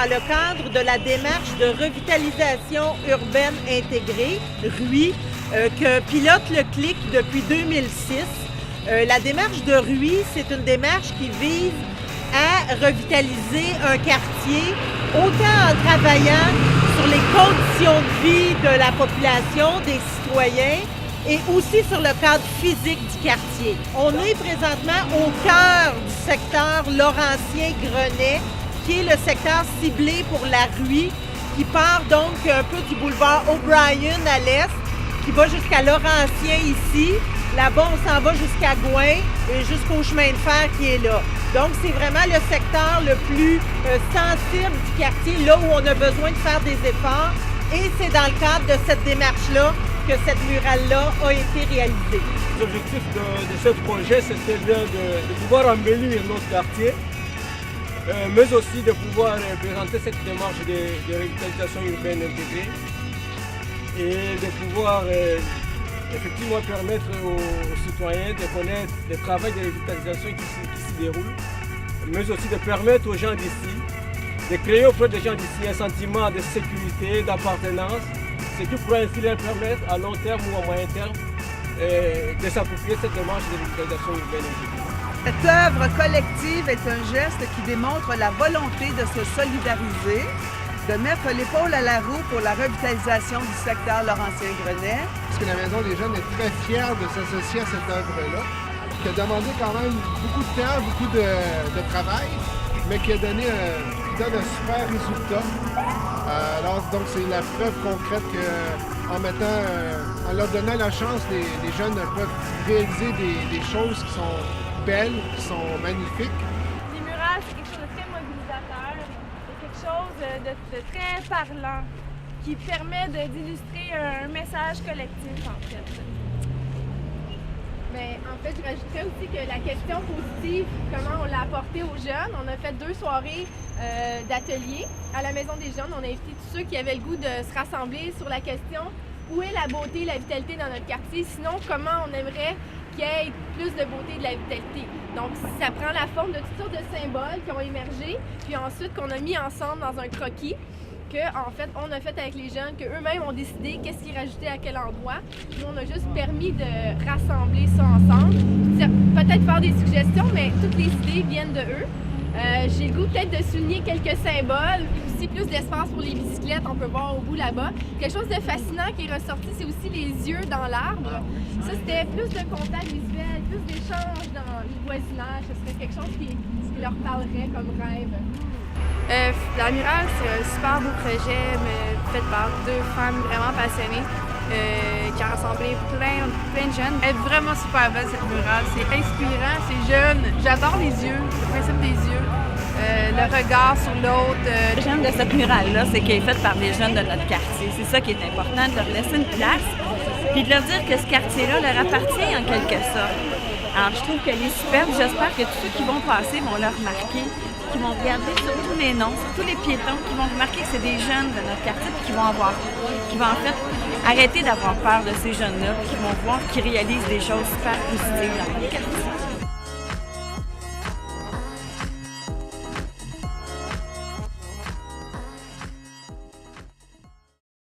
dans le cadre de la démarche de revitalisation urbaine intégrée, RUI, que pilote le CLIC depuis 2006. La démarche de RUI, c'est une démarche qui vise à revitaliser un quartier, autant en travaillant sur les conditions de vie de la population, des citoyens, et aussi sur le cadre physique du quartier. On est présentement au cœur du secteur Laurentien-Grenet, qui est le secteur ciblé pour la RUI, qui part donc un peu du boulevard O'Brien à l'est, qui va jusqu'à Laurentien ici. Là-bas, on s'en va jusqu'à Gouin et jusqu'au chemin de fer qui est là. Donc, c'est vraiment le secteur le plus sensible du quartier, là où on a besoin de faire des efforts. Et c'est dans le cadre de cette démarche-là que cette murale-là a été réalisée. L'objectif de ce projet, c'était bien de pouvoir embellir notre quartier, mais aussi de pouvoir présenter cette démarche de revitalisation urbaine intégrée et de pouvoir effectivement permettre aux citoyens de connaître le travail de revitalisation qui s'y déroule, mais aussi de permettre aux gens d'ici, de créer auprès des gens d'ici un sentiment de sécurité, d'appartenance, ce qui pourrait ainsi leur permettre à long terme ou à moyen terme de s'approprier cette démarche de revitalisation urbaine intégrée. Cette œuvre collective est un geste qui démontre la volonté de se solidariser, de mettre l'épaule à la roue pour la revitalisation du secteur Laurentien-Grenet. Parce que la Maison des Jeunes est très fière de s'associer à cette œuvre-là, qui a demandé quand même beaucoup de temps, beaucoup de travail, mais qui donne un super résultat. Alors, donc, c'est la preuve concrète qu'en leur donnant la chance, les jeunes peuvent réaliser des choses qui sont belles, qui sont magnifiques. Les murales, c'est quelque chose de très mobilisateur, c'est quelque chose de très parlant, qui permet d'illustrer un message collectif, en fait. Mais en fait, je rajouterais aussi que la question positive, comment on l'a apportée aux jeunes, on a fait 2 soirées d'ateliers à la Maison des Jeunes. On a invité tous ceux qui avaient le goût de se rassembler sur la question où est la beauté, la vitalité dans notre quartier, sinon comment on aimerait qu'il y ait plus de beauté et de la vitalité. Donc ça prend la forme de toutes sortes de symboles qui ont émergé, puis ensuite qu'on a mis ensemble dans un croquis, en fait, on a fait avec les jeunes, qu'eux-mêmes ont décidé qu'est-ce qu'ils rajoutaient à quel endroit. Nous, on a juste permis de rassembler ça ensemble. Peut-être faire des suggestions, mais toutes les idées viennent de eux. J'ai le goût peut-être de souligner quelques symboles, aussi plus d'espace pour les bicyclettes, on peut voir au bout là-bas. Quelque chose de fascinant qui est ressorti, c'est aussi les yeux dans l'arbre. Ça, c'était plus de contact visuel, plus d'échanges dans le voisinage. Ce serait quelque chose qui leur parlerait comme rêve. La murale, c'est un super beau projet fait par 2 femmes vraiment passionnées qui ont rassemblé plein de jeunes. Elle est vraiment super belle cette murale, c'est inspirant, c'est jeune. J'adore les yeux, le principe des yeux, le regard sur l'autre. Ce que j'aime de cette murale-là, c'est qu'elle est faite par des jeunes de notre quartier. C'est ça qui est important, de leur laisser une place puis de leur dire que ce quartier-là leur appartient en quelque sorte. Alors je trouve qu'elle est superbe, j'espère que tous ceux qui vont passer vont le remarquer, qui vont regarder sur tous les noms, sur tous les piétons, qui vont remarquer que c'est des jeunes de notre quartier, puis qui vont en fait arrêter d'avoir peur de ces jeunes-là, puis qui vont voir qu'ils réalisent des choses super positives dans notre quartier.